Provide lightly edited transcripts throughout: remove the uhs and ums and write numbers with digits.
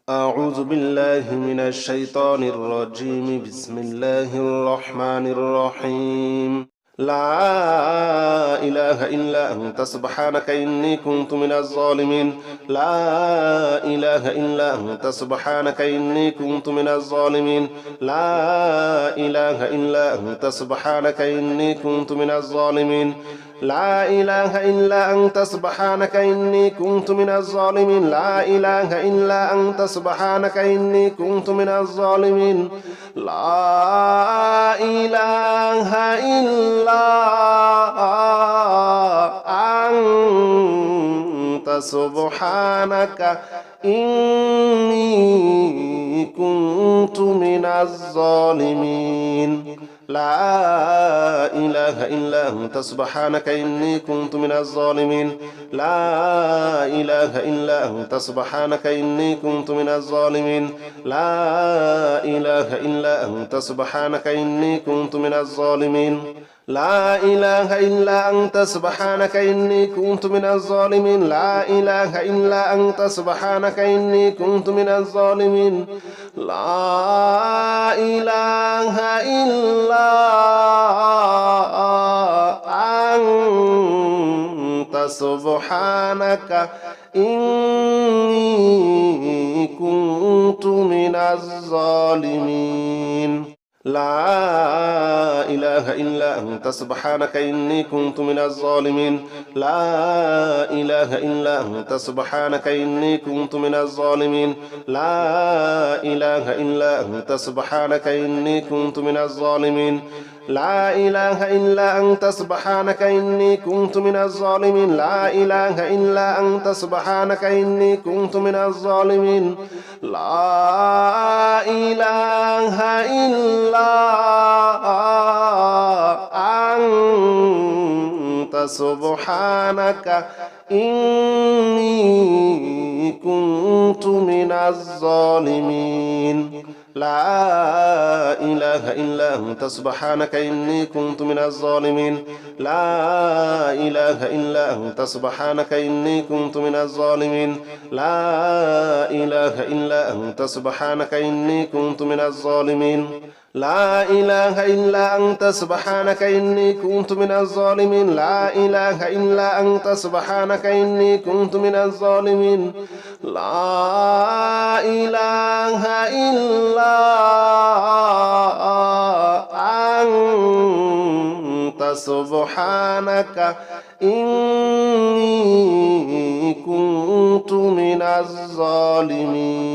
أعوذ بالله من الشيطان الرجيم بسم الله الرحمن الرحيم لا إله إلا أنت سبحانك إني كنت من الظالمين لا إله إلا أنت سبحانك إني كنت من الظالمين لا إله إلا أنت سبحانك إني كنت من الظالمين لا إله إلا أنت سبحانك إني كنت من الظالمين لا إله إلا أنت سبحانك إني كنت من الظالمين لا إله إلا أنت سبحانك إني كنت من الظالمين لا إله إلا أنت سبحانك إني كنت من الظالمين لا إله إلا أنت سبحانك إني كنت من الظالمين لا إله إلا أنت سبحانك إني كنت من الظالمين لا إله إلا أنت سبحانك إني كنت من الظالمين لا إله إلا أنت سبحانك إني كنت من الظالمين لا إله إلا أنت سبحانك إني كنت من الظالمين لا إله إلا أنت سبحانك إني كنت من الظالمين لا إله إلا أنت سبحانك إني كنت من الظالمين لا إله إلا أنت سبحانك إني كنت من الظالمين لا إله إلا أنت سبحانك إني كنت من الظالمين لا إله إلا أنت سبحانك إني كنت من الظالمين لا إله إلا أنت سبحانك إني كنت من الظالمين لا إله إلا أنت سبحانك إني كنت من الظالمين لا إله إلا أنت سبحانك إني كنت من الظالمين لا إله إلا أنت سبحانك إني كنت من الظالمين لا إله إلا أنت سبحانك إني كنت من الظالمين لا إله إلا أنت سبحانك إني كنت من الظالمين لا إله إلا أنت سبحانك إني كنت من الظالمين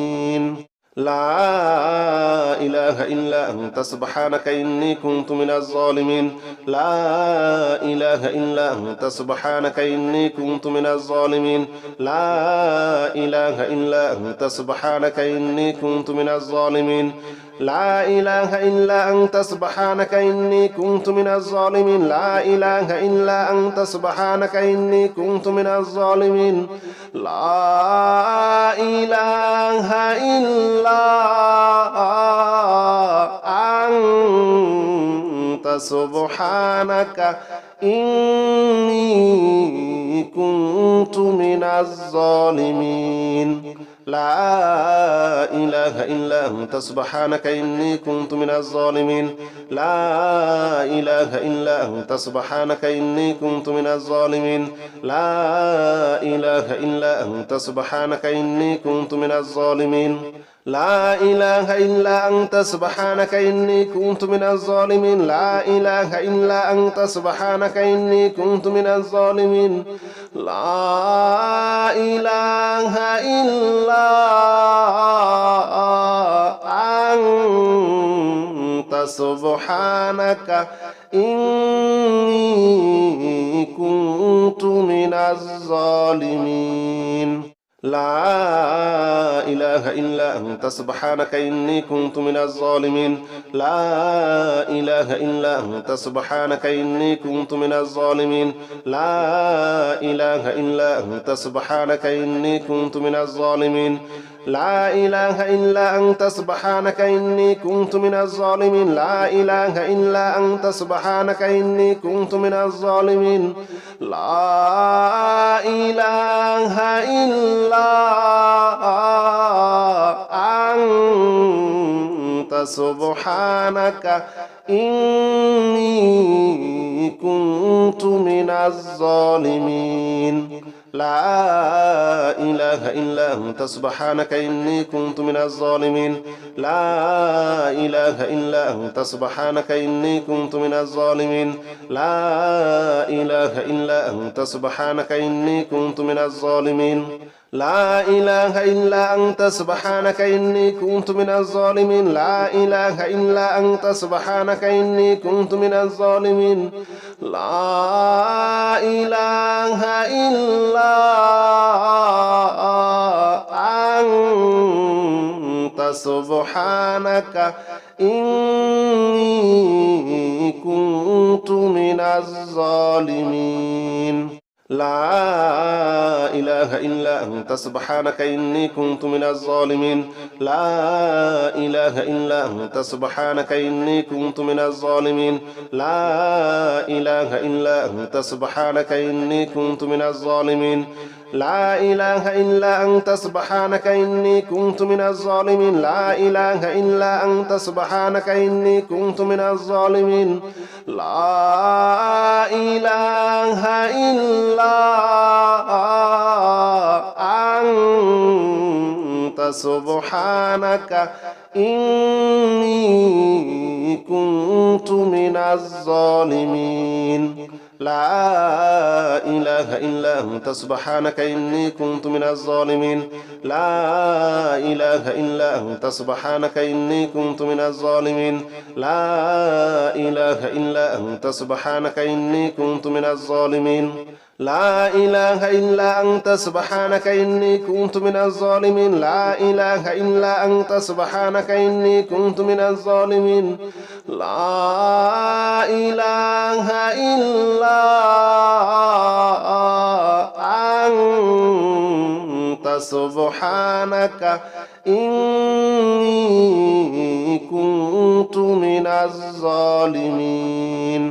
لا إله إلا أنت سبحانك إني كنت من الظالمين لا إله إلا أنت سبحانك إني كنت من الظالمين لا إله إلا أنت سبحانك إني كنت من الظالمين لا إله إلا أنت سبحانك إني كنت من الظالمين لا إله إلا أنت سبحانك إني كنت من الظالمين لا إله إلا أنت سبحانك إني كنت من الظالمين لا إله إلا أنت سبحانك إني كنت من الظالمين لا إله إلا أنت سبحانك إني كنت من الظالمين لا إله إلا أنت سبحانك إني كنت من الظالمين لا إله إلا أنت سبحانك إني كنت من الظالمين لا إله إلا أنت سبحانك إني كنت من الظالمين لا إله إلا أنت سبحانك إني كنت من الظالمين لا إله إلا أنت سبحانك إني كنت من الظالمين لا إله إلا أنت سبحانك إني كنت من الظالمين لا إله إلا أنت سبحانك إني كنت من الظالمين لا إله إلا أنت سبحانك إني كنت من الظالمين لا إله إلا أنت سبحانك إني كنت من الظالمين لا إله إلا سبحانك إني كنت من الظالمين لا إله إلا أنت سبحانك إني كنت من الظالمين لا إله إلا أنت سبحانك إني كنت من الظالمين لا إله إلا أنت سبحانك إني كنت من الظالمين لا إله إلا أنت سبحانك إني كنت من الظالمين لا إله إلا أنت سبحانك إني كنت من الظالمين لا إله إلا أنت سبحانك إني كنت من الظالمين لا إله إلا أنت سبحانك إني كنت من الظالمين لا إله إلا أنت سبحانك إني كنت من الظالمين لا إله إلا أنت سبحانك إني كنت من الظالمين لا إله إلا أنت سبحانك إني كنت من الظالمين لا إله إلا أنت سبحانك إني كنت من الظالمين لا إله إلا أنت سبحانك إني كنت من الظالمين لا إله إلا أنت سبحانك إني كنت من الظالمين لا إله إلا أنت سبحانك إني كنت من الظالمين لا إله إلا أنت سبحانك إني كنت من الظالمين لا إله إلا أنت سبحانك إني كنت من الظالمين لا إله إلا أنت سبحانك إني كنت من الظالمين لا إله إلا أنت سبحانك إني كنت من الظالمين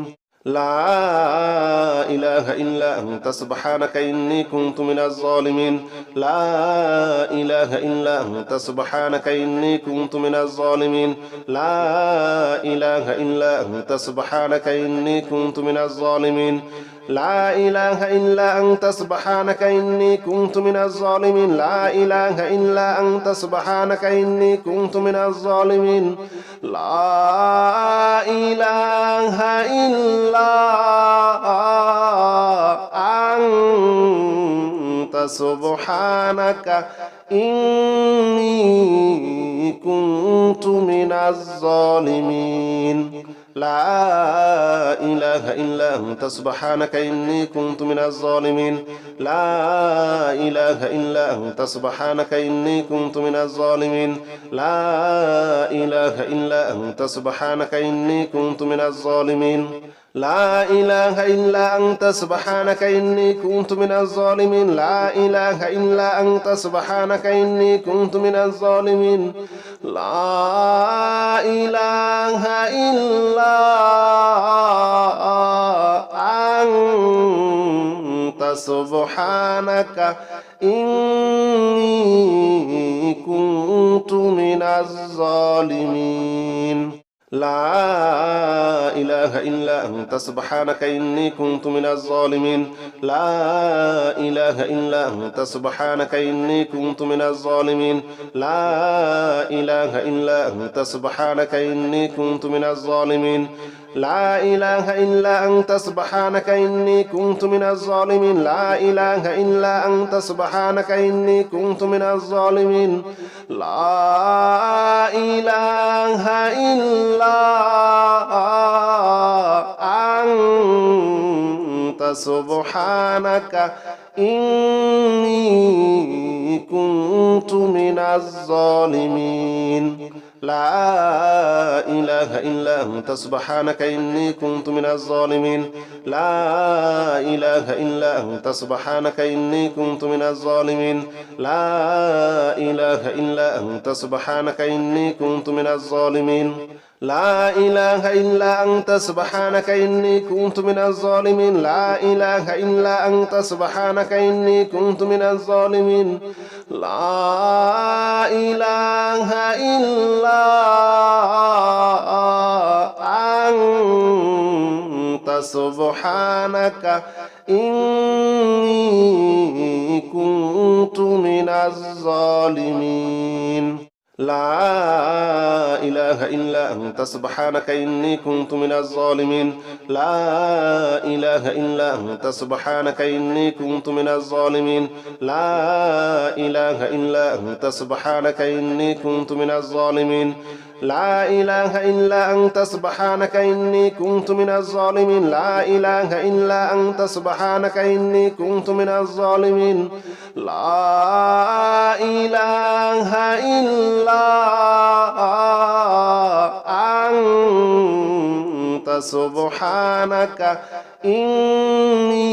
لا إله إلا أنت سبحانك إني كنت من الظالمين لا إله إلا أنت سبحانك إني كنت من الظالمين لا إله إلا أنت سبحانك إني كنت من الظالمين لا إله إلا أنت سبحانك إني كنت من الظالمين لا إله إلا أنت سبحانك إني كنت من الظالمين لا إله إلا أنت سبحانك إني كنت من الظالمين لا إله إلا أنت سبحانك إني كنت من الظالمين لا إله إلا أنت سبحانك إني كنت من الظالمين لا إله إلا أنت سبحانك إني كنت من الظالمين لا إله إلا أنت سبحانك إني كنت من الظالمين لا إله إلا أنت سبحانك إني كنت من الظالمين لا إله إلا أنت سبحانك إني كنت من الظالمين لا إله إلا أنت سبحانك إني كنت من الظالمين لا إله إلا أنت سبحانك إني كنت من الظالمين لا إله إلا أنت سبحانك إني كنت من الظالمين لا إله إلا أنت سبحانك إني كنت من الظالمين لا إله إلا أنت سبحانك إني كنت من الظالمين لا إله إلا أنت سبحانك إني كنت من الظالمين لا إله إلا أنت سبحانك إني كنت من الظالمين لا إله إلا أنت سبحانك إني كنت من الظالمين لا إله إلا أنت سبحانك إني كنت من الظالمين لا إله إلا أنت سبحانك إني كنت من الظالمين لا إله إلا أنت سبحانك إني كنت من الظالمين لا إله إلا سبحانك إني كنت من الظالمين لا إله إلا أنت سبحانك إني كنت من الظالمين لا إله إلا أنت سبحانك إني كنت من الظالمين لا إله إلا أنت سبحانك إني كنت من الظالمين لا إله إلا أنت سبحانك إني كنت من الظالمين لا إله إلا أنت سبحانك إني كنت من الظالمين لا إله إلا أنت سبحانك إني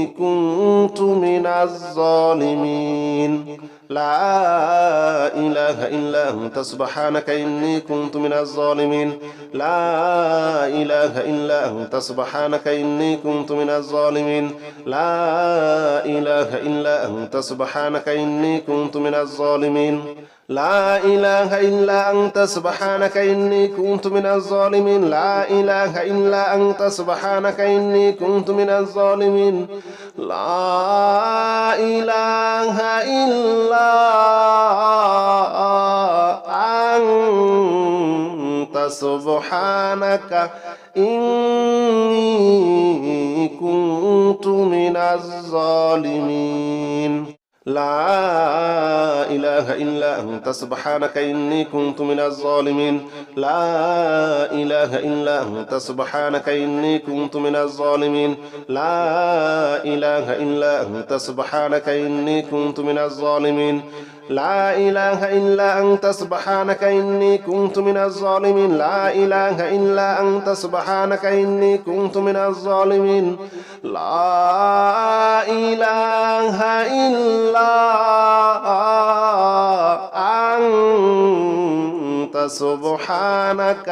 كنت من الظالمين لا إله إلا أنت سبحانك إني كنت من الظالمين لا إله إلا أنت سبحانك إني كنت من الظالمين لا إله إلا أنت سبحانك إني كنت من الظالمين لا إله إلا أنت سبحانك إني كنت من الظالمين لا إله إلا أنت سبحانك إني كنت من الظالمين لا إله إلا أنت سبحانك إني كنت من الظالمين لا إله إلا أنت سبحانك إني كنت من الظالمين لا إله إلا أنت سبحانك إني كنت من الظالمين لا إله إلا أنت سبحانك إني كنت من الظالمين لا إله إلا أنت سبحانك إني كنت من الظالمين لا إله إلا أنت سبحانك إني كنت من الظالمين لا إله إلا أنت سبحانك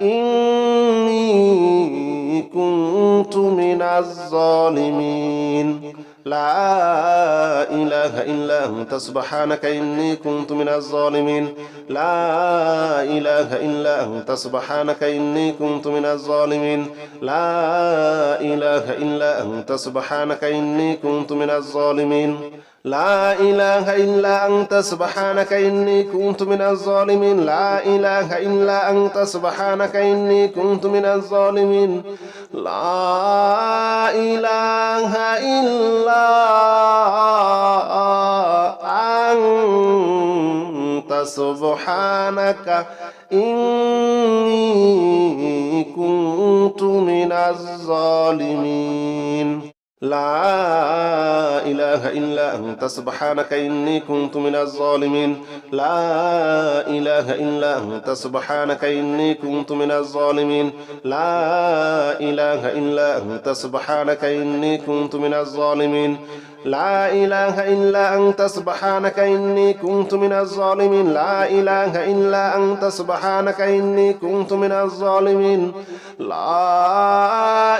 إني كنت من الظالمين لا إله إلا أنت سبحانك إني كنت من الظالمين لا إله إلا أنت سبحانك إني كنت من الظالمين لا إله إلا أنت سبحانك إني كنت من الظالمين لا إله إلا أنت سبحانك إني كنت من الظالمين لا إله إلا أنت سبحانك إني كنت من الظالمين لا إله إلا أنت سبحانك إني كنت من الظالمين لا إله إلا أنت سبحانك إني كنت من الظالمين لا إله إلا أنت سبحانك إني كنت من الظالمين لا إله إلا أنت سبحانك إني كنت من الظالمين لا إله إلا أنت سبحانك إني كنت من الظالمين لا إله إلا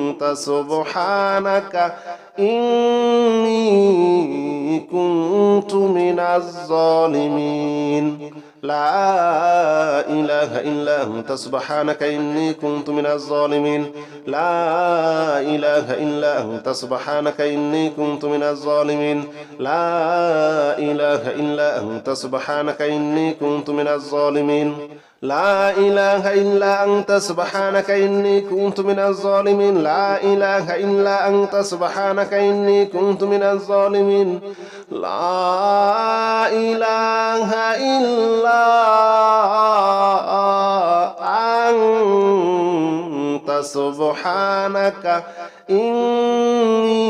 أنت سبحانك إني كنت من الظالمين لا إله إلا أنت سبحانك إني كنت من الظالمين لا إله إلا أنت سبحانك إني كنت من الظالمين لا إله إلا أنت سبحانك إني كنت من الظالمين لا إله إلا أنت سبحانك إني كنت من الظالمين لا إله إلا أنت سبحانك إني كنت من الظالمين لا إله إلا أنت سبحانك إني كنت من الظالمين لا إله إلا أنت سبحانك إني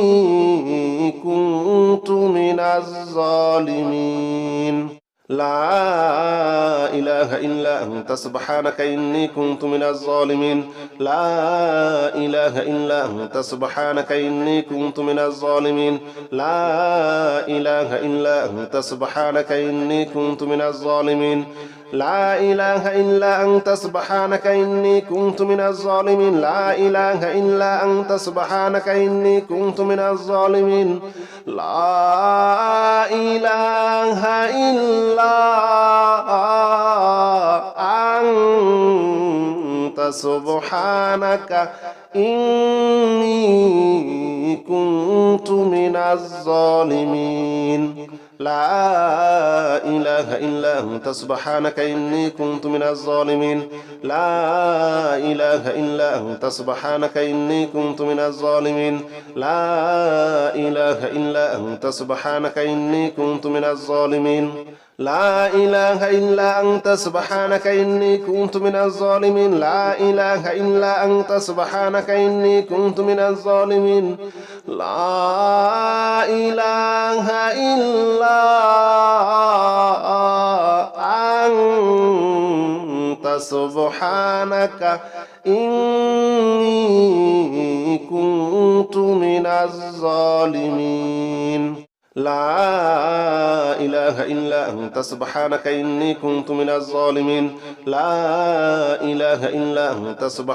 كنت من الظالمين لا إله إلا أنت سبحانك إني كنت من الظالمين لا إله إلا أنت سبحانك إني كنت من الظالمين لا إله إلا أنت سبحانك إني كنت من الظالمين لا إله إلا أنت سبحانك إني كنت من الظالمين لا إله إلا أنت سبحانك إني كنت من الظالمين لا إله إلا أنت سبحانك إني كنت من الظالمين لا إله إلا أنت سبحانك إني كنت من الظالمين لا إله إلا أنت سبحانك إني كنت من الظالمين لا إله إلا أنت سبحانك إني كنت من الظالمين لا إله إلا أنت سبحانك إني كنت من الظالمين لا إله إلا أنت سبحانك إني كنت من الظالمين لا إله إلا أنت سبحانك إني كنت من الظالمين لا إله إلا أنت سبحانك إني كنت من الظالمين لا إله إلا أنت سبحانك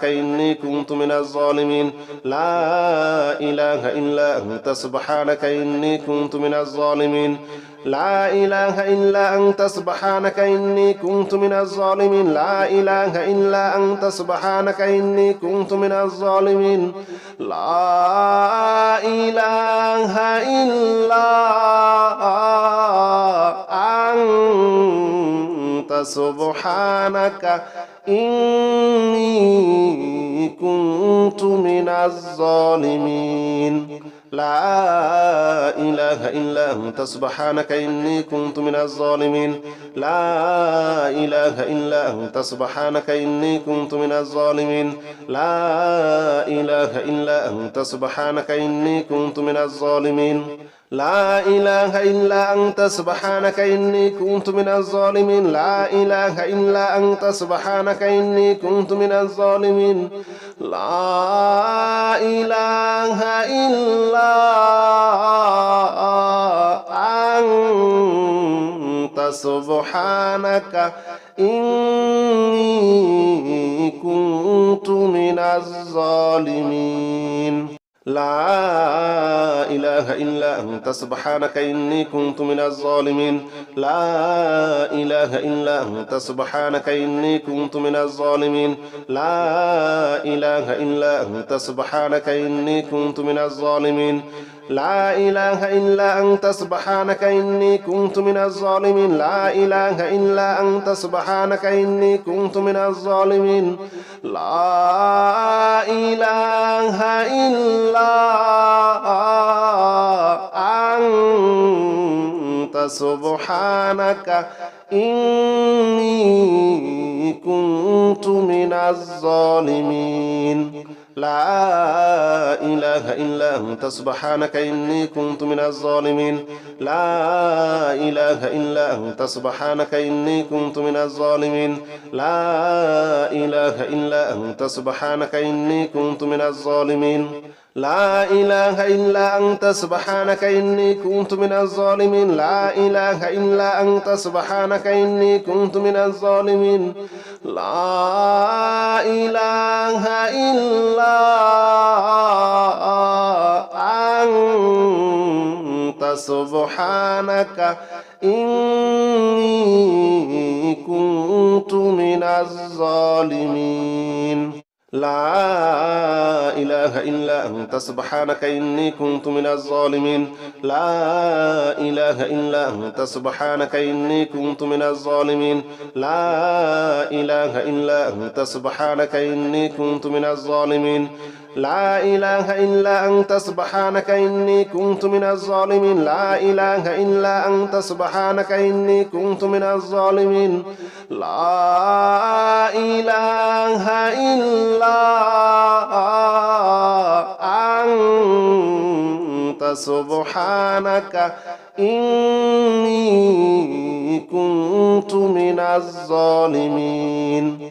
إني كنت من الظالمين لا إله إلا أنت سبحانك إني كنت من الظالمين لا إله إلا أنت سبحانك إني كنت من الظالمين لا إله إلا أنت سبحانك إني كنت من الظالمين لا إله إلا أنت سبحانك إني كنت من الظالمين لا إله إلا أنت سبحانك إني كنت من الظالمين لا إله إلا أنت سبحانك إني كنت من الظالمين لا إله إلا أنت سبحانك إني كنت من الظالمين لا إله إلا أنت سبحانك إني كنت من الظالمين لا إله إلا أنت سبحانك إني كنت من الظالمين لا إله إلا أنت سبحانك إني كنت من الظالمين لا إله إلا أنت سبحانك إني كنت من الظالمين لا إله إلا أنت سبحانك إني كنت من الظالمين لا إله إلا أنت سبحانك إني كنت من الظالمين لا إله إلا أنت سبحانك إني كنت من الظالمين لا إله إلا أنت سبحانك إني كنت من الظالمين لا إله إلا أنت سبحانك إني كنت من الظالمين لا إله إلا أنت سبحانك إني كنت من الظالمين لا إله إلا أنت سبحانك إني كنت من الظالمين لا إله إلا أنت سبحانك إني كنت من الظالمين لا إله إلا أنت سبحانك إني كنت من الظالمين لا إله إلا أنت سبحانك إني كنت من الظالمين لا إله إلا أنت سبحانك إني كنت من الظالمين لا إله إلا أنت سبحانك إني كنت من الظالمين لا إله إلا أنت سبحانك إني كنت من الظالمين لا إله إلا أنت سبحانك إني كنت من الظالمين لا إله إلا أنت سبحانك إني كنت من الظالمين لا إله إلا أنت سبحانك إني كنت من الظالمين لا إله إلا أنت سبحانك إني كنت من الظالمين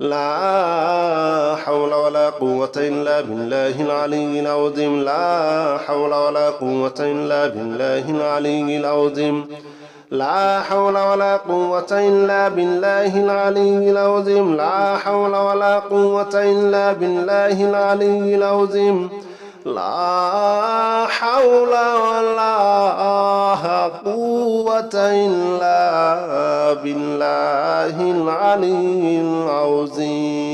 لا حول ولا قوة إلا بالله العلي العظيم. لا حول ولا قوة إلا بالله العلي العظيم. لا حول ولا قوة إلا بالله العلي العظيم. لا حول ولا قوة إلا بالله العلي العظيم. لا حول ولا قوة إلا بالله العلي العظيم.